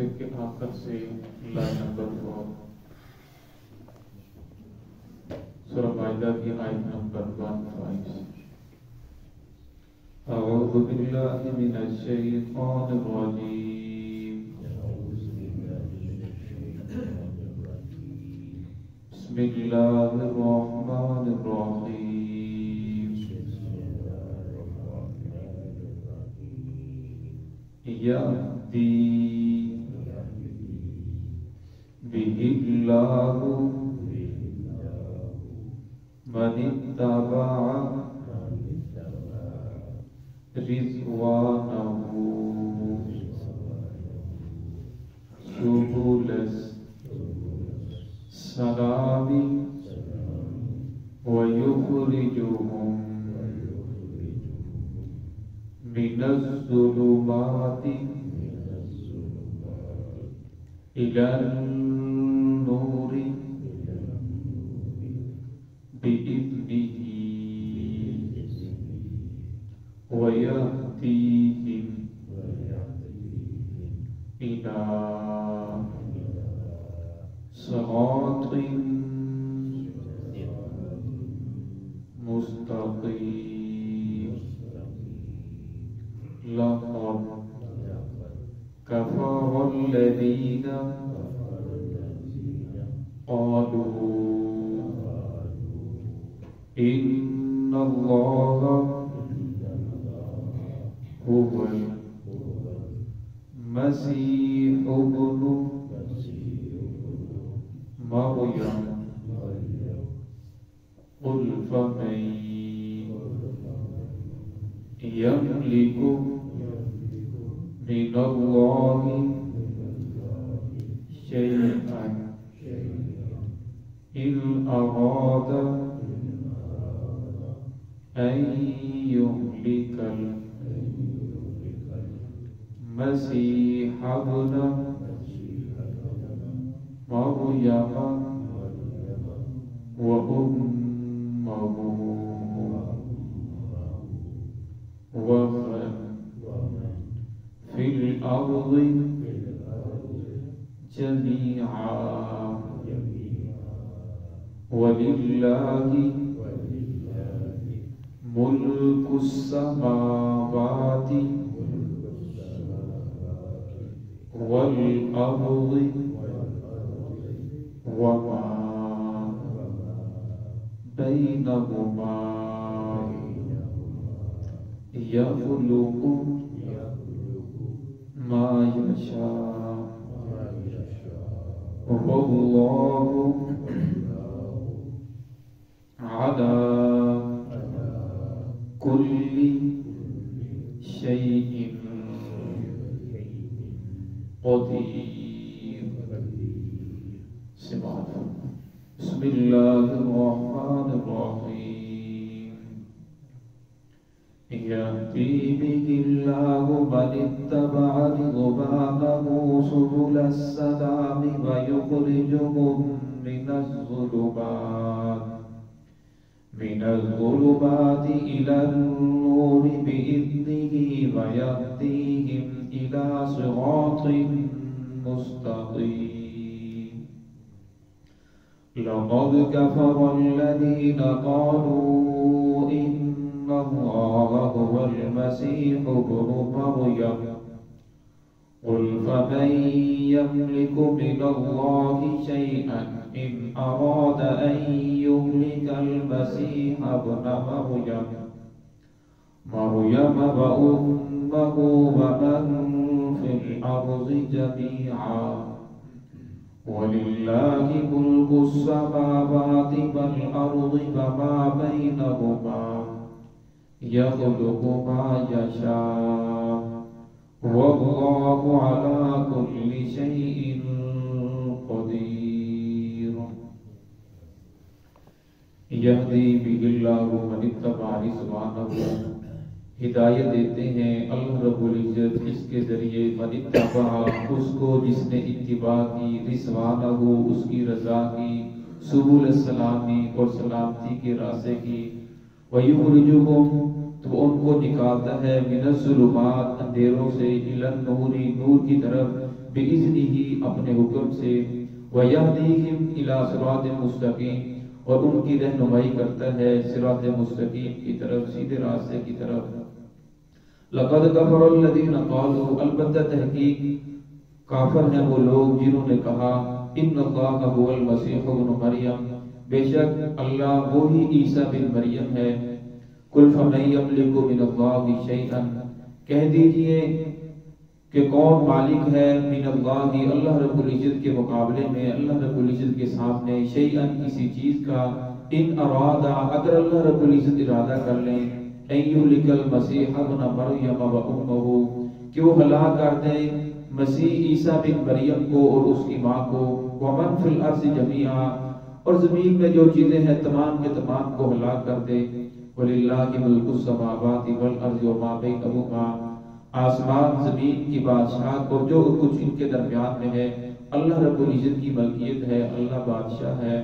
صفحے کے آخر سے لائن نمبر 4 سورہ مائدہ کی آیت نمبر 15 اعوذ باللہ من الشیطان الرجیم بسم اللہ الرحمن الرحیم یہدی بہ اللہ من اتبع رضوانہ سبل السلام ویخرجہم من الظلمات إلى النور بإذنه ويهديهم إلى صراط مستقيم لقد كفر الذين قالوا إن الله هو المسيح ابن مريم قل فمن يملك من الله شيئا إن أراد أن يهلك المسيح ابن مريم وأمه ومن في الأرض جميعا ولله ملك السماوات والأرض وما بينهما يخلق ما يشاء والله على كل شيء قدير. بسم الله الرحمن الرحيم يهدي به الله من اتبع رضوانه سبل السلام ويخرجهم من الظلمات إلى النور بإذنه ويهديهم إلى صراط مستقيم. لقد كفر الذين قالوا إن الله هو المسيح ابن مريم قل فمن يملك من الله شيئا إن أراد أن يهلك المسيح ابن مريم وأمه ومن في الأرض جميعا ولله ملك السماوات والأرض وما بينهما يخلق ما يشاء والله على كل شيء قدير. یہدی بہ اللہ من اتبع رضوانہ، ہدایت دیتے ہیں اللہ رب العزت اس کے ذریعے من اتبع، اس کو جس نے اتباع کی، رضوانہ، اس کی رضا کی، سبل السلامی اور سلامتی کے راستے کی، وَيُخْرِجُهُمْ تو ان کو نکالتا ہے من الظلمات اندھیروں سے، الی النور نور کی طرف، بِإِذْنِهِ اپنے حکم سے، وَيَهْدِيهِمْ إِلَى صِرَاطٍ مُسْتَقِيمٍ اور ان کی رہنمائی کرتا ہے صراط مستقیم کی طرف، سیدھے راستے کی طرف۔ لَقَدْ كَفَرَ الَّذِينَ قَالُوا البتہ تحقیق کافر ہیں وہ لوگ جنہوں نے کہا ان اللہ هو المسیح ابن مریم، بے شک اللہ وہی عیسیٰ بن مریم ہے۔ قُلْ فَمَن يَمْلِكُ مِنَ اللَّهِ شَيْئًا، کہہ دیجئے کہ کون مالک ہے من اللہ اللہ رب العزت کے مقابلے میں، اللہ رب العزت کے سامنے، شیئا کسی چیز کا، ان ارادہ اگر اللہ رب العزت ارادہ کر لیں، ایہلک المسیح ابن مریم و امہ کہ وہ ہلاک کر دیں مسیح عیسیٰ بن مریم کو اور اس کی ماں کو، ومن فی الارض جمیعا اور زمین میں جو چیزیں ہیں تمام کے تمام کو ہلاک کر دے، وللہ ملک السماوات والارض وما بینہما آسمان زمین کی بادشاہت اور جو کچھ ان کے درمیان میں ہے اللہ رب العزت کی ملکیت ہے، اللہ بادشاہ ہے۔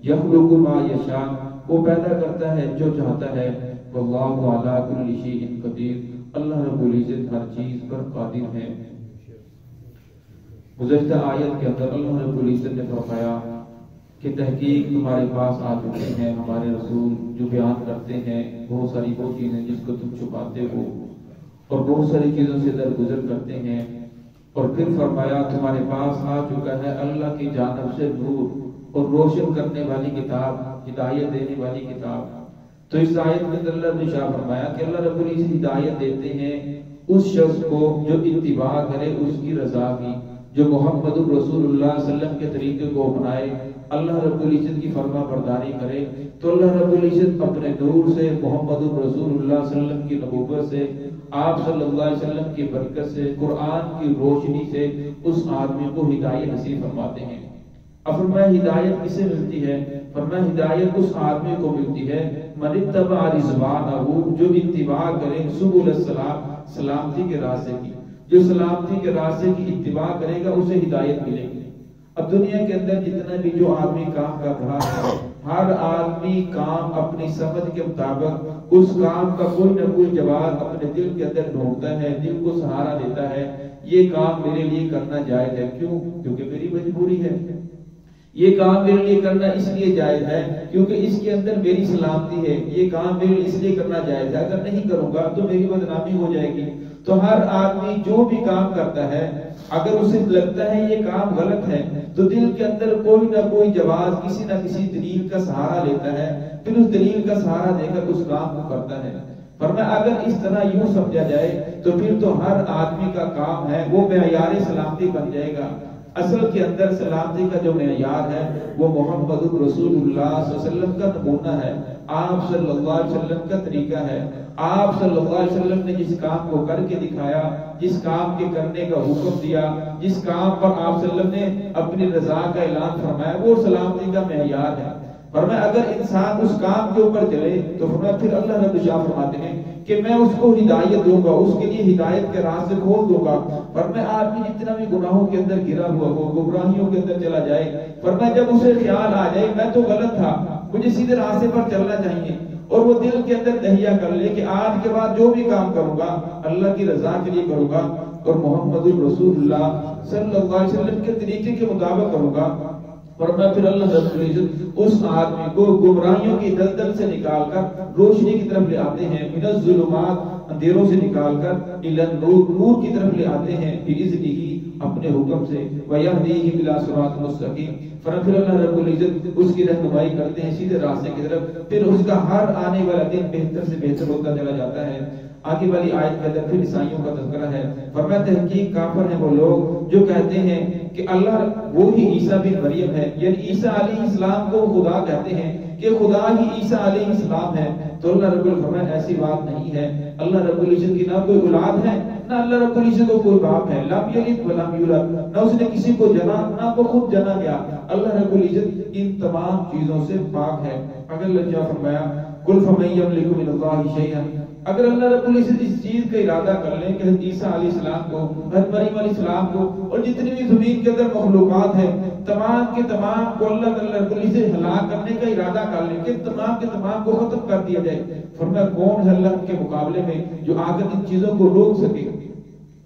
یخلق ما یشاء وہ پیدا کرتا ہے جو چاہتا ہے، واللہ علی کل شیء قدیر اللہ رب العزت ہر چیز پر قادر ہے۔ گزشتہ آیت کے اندر اللہ رب العزت نے فرمایا کہ تحقیق تمہارے پاس آ چکے ہیں ہمارے رسول جو بیان کرتے ہیں بہت ساری وہ چیزیں جس کو تم چھپاتے ہو اور بہت ساری چیزوں سے درگزر کرتے ہیں، اور پھر فرمایا تمہارے پاس آ چکا ہے اللہ کی جانب سے نور اور روشن کرنے والی کتاب، ہدایت دینے والی کتاب۔ تو اس آیت میں اللہ نے شاہ فرمایا کہ اللہ رب العزت ہدایت دیتے ہیں اس شخص کو جو اتباع کرے اس کی رضا کی، جو محمد رسول اللہ صلی اللہ علیہ وسلم کے طریقے کو اپنائے، اللہ رب العزت کی فرما برداری کرے، تو اللہ رب العزت اپنے نور سے، محمد رسول اللہ صلی اللہ علیہ وسلم کی نبوت سے، آپ صلی اللہ علیہ وسلم کی برکت سے، قرآن کی روشنی سے اس آدمی کو ہدایت نصیب فرماتے ہیں۔ اب فرمایا ہدایت کسے ملتی ہے؟ فرمایا ہدایت اس آدمی کو ملتی ہے من اتبع رضوانہ جو اتباع کرے سبل السلام سلامتی کے راستے کی، جو سلامتی کے راستے کی اتباع کرے گا اسے ہدایت ملے گی۔ اب دنیا کے اندر جتنا بھی جو آدمی کام کر رہا ہے، ہر آدمی کام اپنی سمجھ کے مطابق اس کام کا کوئی نہ کوئی جواب اپنے دل کے اندر ڈھونڈتا ہے، دل کو سہارا دیتا ہے، یہ کام میرے لیے کرنا جائز ہے۔ کیوں؟ کیونکہ میری مجبوری ہے۔ یہ کام میرے لیے کرنا اس لیے جائز ہے کیونکہ اس کے اندر میری سلامتی ہے، یہ کام میرے اس لیے کرنا جائز ہے، اگر نہیں کروں گا تو میری بدنامی ہو جائے گی۔ تو ہر آدمی جو بھی کام کرتا ہے اگر اسے لگتا ہے یہ کام غلط ہے تو دل کے اندر کوئی نہ کوئی جواز کسی نہ کسی دلیل کا سہارا لیتا ہے، پھر اس دلیل کا سہارا دے کر اس کام کو کرتا ہے۔ فرمایا اگر اس طرح یوں سمجھا جائے تو پھر تو ہر آدمی کا کام ہے وہ معیار سلامتی بن جائے گا۔ اصل کے اندر سلامتی کا جو معیار ہے وہ محمد رسول اللہ صلی اللہ علیہ وسلم کا نمونہ ہے، آپ صلی اللہ علیہ وسلم کا طریقہ ہے۔ آپ صلی اللہ علیہ وسلم نے جس کام کو کر کے دکھایا، جس کام کے کرنے کا حکم دیا، جس کام پر آپ صلی اللہ علیہ وسلم نے اپنی رضا کا اعلان فرمایا، وہ سلامتی کا معیار ہے۔ فرمایا اگر انسان اس کام کے اوپر چلے تو فرمایا پھر اللہ رب العزت فرماتے ہیں کہ میں اس کو ہدایت دوں گا، اس کے لیے ہدایت کے راستے کھول دوں گا۔ فرمایا آدمی جتنا بھی گناہوں کے اندر گرا ہوا ہو، گمراہیوں کے اندر چلا جائے، فرمایا جب اسے خیال آ جائے میں تو غلط تھا، مجھے سیدھے راستے پر چلنا چاہیے، اور وہ دل کے اندر تہیہ کر لے کہ آج کے بعد جو بھی کام کروں گا اللہ کی رضا کے لیے کروں گا اور محمد رسول اللہ صلی اللہ علیہ وسلم کے طریقے کے مطابق کروں گا، فرمایا پھر اللہ رب العزت اس آدمی کو گمراہیوں کی دلدل سے نکال کر روشنی کی طرف لے آتے ہیں، من الظلمات اندھیروں سے نکال کر الی النور نور کی طرف لے آتے ہیں، بِإِذْنِهِ اپنے حکم سے، وَيَهْدِيهِ إِلَى صِرَاطٍ مُسْتَقِيمٍ۔ پھر اللہ رب العزت اس کی رہنمائی کرتے ہیں سیدھے راستے کی طرف، پھر اس کا ہر آنے والا دن بہتر سے بہتر ہوتا چلا جاتا ہے۔ آگے والی آیت کے اندر پھر عیسائیوں کا تذکرہ ہے۔ فرمایا تحقیق کافر ہیں وہ لوگ جو کہتے ہیں کہ اللہ وہی عیسیٰ بن مریم ہے، یعنی عیسیٰ علیہ السلام کو خدا کہتے ہیں کہ خدا ہی عیسیٰ علیہ السلام ہے۔ تو اللہ رب العزت فرمایا ایسی بات نہیں ہے، اللہ رب العزت کی نہ کوئی اولاد ہے نہ اللہ رب العزت کو کوئی باپ ہے، لم یلد ولم یولد، نہ اس نے کسی کو جنا نہ وہ خود جنا گیا۔ اللہ رب العزت ان تمام چیزوں سے پاک ہے۔ اگر اللہ فرمایا قل فمن یملک من اللہ شیئا، اگر اللہ رب العزت اس چیز کا ارادہ کر لیں کہ عیسیٰ علیہ السلام کو، حضرت مریم علیہ السلام کو اور جتنی بھی زمین کے اندر مخلوقات ہیں تمام کے تمام کو اللہ رب العزت ہلاک کرنے کا ارادہ کر لیں کہ تمام کے تمام کو ختم کر دیا جائے، فرمایا کون ہے اللہ کے مقابلے میں جو آ کر ان چیزوں کو روک سکے؟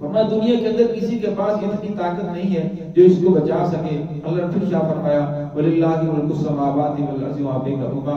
فرمایا دنیا کے اندر کسی کے پاس اتنی طاقت نہیں ہے جو اس کو بچا سکے. اللہ نے پھر شاہ فرمایا وَلِلَّهِ مُلْكُ السَّمَاوَاتِ وَالْأَرْضِ وَمَا بَيْنَهُمَا.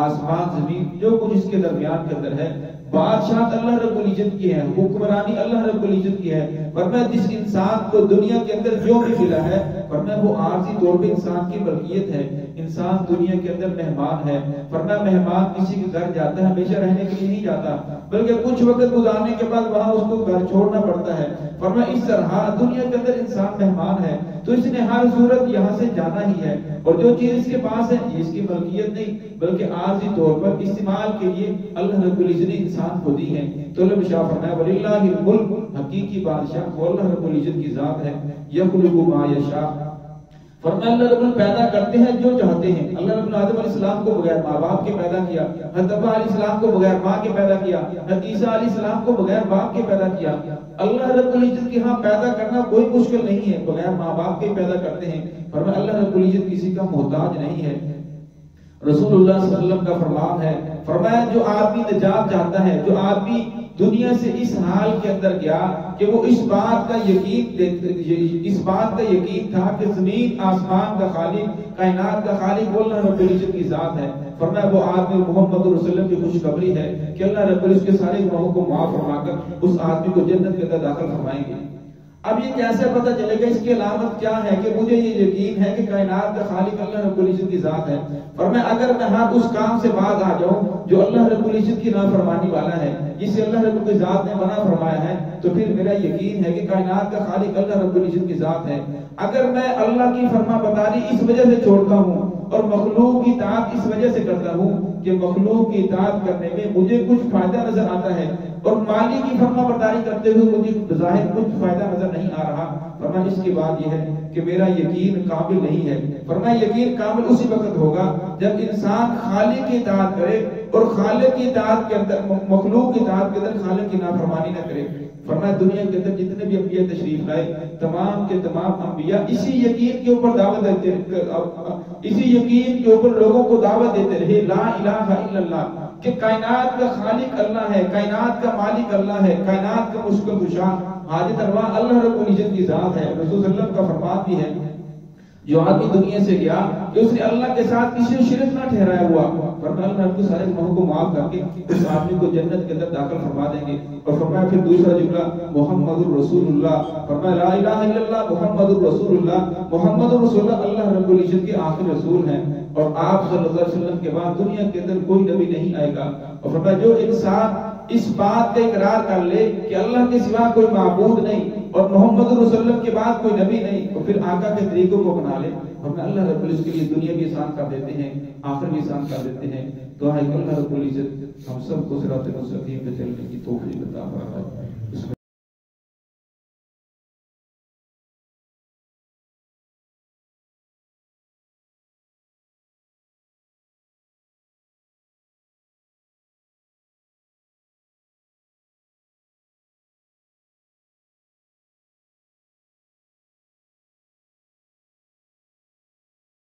آسمان زمین جو کچھ اس کے درمیان کے اندر ہے بادشاہت اللہ رب العزت کی ہے, حکمرانی اللہ رب العزت کی ہے. فرمایا جس انسان کو دنیا کے اندر جو بھی ملا ہے فرمایا وہ عارضی طور پہ انسان کی ملکیت ہے. انسان دنیا کے اندر مہمان ہے. فرمایا مہمان کسی کے گھر جاتا ہے ہمیشہ رہنے کے لیے نہیں جاتا بلکہ کچھ وقت گزارنے کے بعد وہاں اس کو گھر چھوڑنا پڑتا ہے. فرمایا اس طرح دنیا کے اندر انسان مہمان ہے تو اس نے ہر صورت یہاں سے جانا ہی ہے, اور جو چیز اس کے پاس ہے یہ اس کی ملکیت نہیں بلکہ عارضی طور پر استعمال کے لیے اللہ رب العزت نے انسان کو دی ہے. تو اللہ شاہ فرمایا وَلِلَّهِ الْمُلْكُ, حقیقی بادشاہ وہ اللہ رب العزت کی ذات ہے. يَخْلُقُ مَا يَشَاءُ. فرمایا اللہ رب العزت پیدا کرتے ہیں جو چاہتے ہیں. اللہ رب العزت آدم علیہ السلام کو بغیر ماں باپ کے پیدا کیا, حضرت ابا علیہ السلام کو بغیر ماں کے پیدا کیا, حضرت عیسیٰ علیہ السلام کو بغیر باپ کے پیدا کیا. اللہ رب العزت کے ہاں پیدا کرنا کوئی مشکل نہیں ہے, بغیر ماں باپ کے پیدا کرتے ہیں. فرمایا اللہ رب العزت کسی کا محتاج نہیں ہے. رسول اللہ صلی اللہ علیہ وسلم کا فرمان ہے, فرمایا جو آدمی نجات چاہتا ہے, جو آدمی دنیا سے اس حال کے اندر گیا کہ وہ اس بات کا یقین تھا کہ زمین آسمان کا خالق, کائنات کا خالق وہ اللہ رب العزت کی ذات ہے. فرمایا وہ آدمی محمد رسول اللہ صلی اللہ علیہ وسلم کی خوشخبری ہے کہ اللہ رب العزت کے سارے گناہوں کو معاف فرما کر اس آدمی کو جنت کے اندر داخل فرمائیں گے. اب یہ کیسے پتہ چلے گا, اس کی علامت کیا ہے کہ مجھے یہ یقین ہے کہ کائنات کا خالق اللہ رب العزت کی ذات ہے. فرمایا اگر میں ہاں اس کام سے باز آ جاؤں جو اللہ رب العزت کی نافرمانی والا ہے, جسے اللہ رب کی ذات نے منع فرمایا ہے, تو پھر میرا یقین ہے کہ کائنات کا خالق اللہ رب العزت کی ذات ہے. اگر میں اللہ کی فرما برداری اس وجہ سے چھوڑتا ہوں اور مخلوق کی اطاعت اس وجہ سے کرتا ہوں کہ مخلوق کی اطاعت کرنے میں مجھے کچھ فائدہ نظر آتا ہے اور مالی کی فرما برداری کرتے ہوئے مجھے بظاہر کچھ فائدہ نظر نہیں آ رہا, فرمایا اس کی بات یہ ہے کہ میرا یقین کامل نہیں ہے. فرمایا یقین کامل اسی وقت ہوگا جب انسان خالق کی اطاعت کرے اور خالق کی اطاعت کے اندر مخلوق کی اطاعت کے اندر خالق کی نافرمانی نہ کرے. فرمایا دنیا کے اندر جتنے بھی انبیاء تشریف لائے تمام کے تمام انبیاء اسی یقین کے اوپر دعوت دیتے, اسی یقین کے اوپر لوگوں کو دعوت دیتے رہے لا الہ الا اللہ, کہ کائنات کا خالق اللہ ہے, کائنات کا مالک اللہ ہے, کائنات کا مشکل کشا حاجت روا اللہ رب العزت کی ذات ہے. رسول صلی اللہ علیہ وسلم کا فرمان بھی ہے جو آدمی دنیا سے گیا کہ اس نے اللہ کے ساتھ کسی کو شرک نہ ٹھہرایا ہوا, فرمایا اللہ رب سارے گناہوں کو معاف کر کے اس آدمی کو جنت کے اندر داخل فرما دیں گے. اور فرمایا پھر دوسرا جملہ محمد الرسول اللہ, فرمایا لا الہ الا اللہ محمد الرسول اللہ, محمد الرسول اللہ اللہ رب العزت کے آخری رسول ہیں اور آپ صلی اللہ علیہ وسلم کے بعد دنیا کے اندر کوئی نبی نہیں آئے گا. اور فرمایا جو انسان اس بات کا اقرار کر لے کہ اللہ کے سوا کوئی معبود نہیں اور محمد رسول اللہ کے بعد کوئی نبی نہیں, اور پھر آقا کے طریقوں کو بنا لے, ہم اللہ رب العزت کے لیے دنیا بھی آسان کر دیتے ہیں, آخر بھی آسان کر دیتے ہیں. دعا ہے کہ اللہ رب العزت ہم سب کو صراط مستقیم پہ چلنے کی توفیق عطا فرمائے.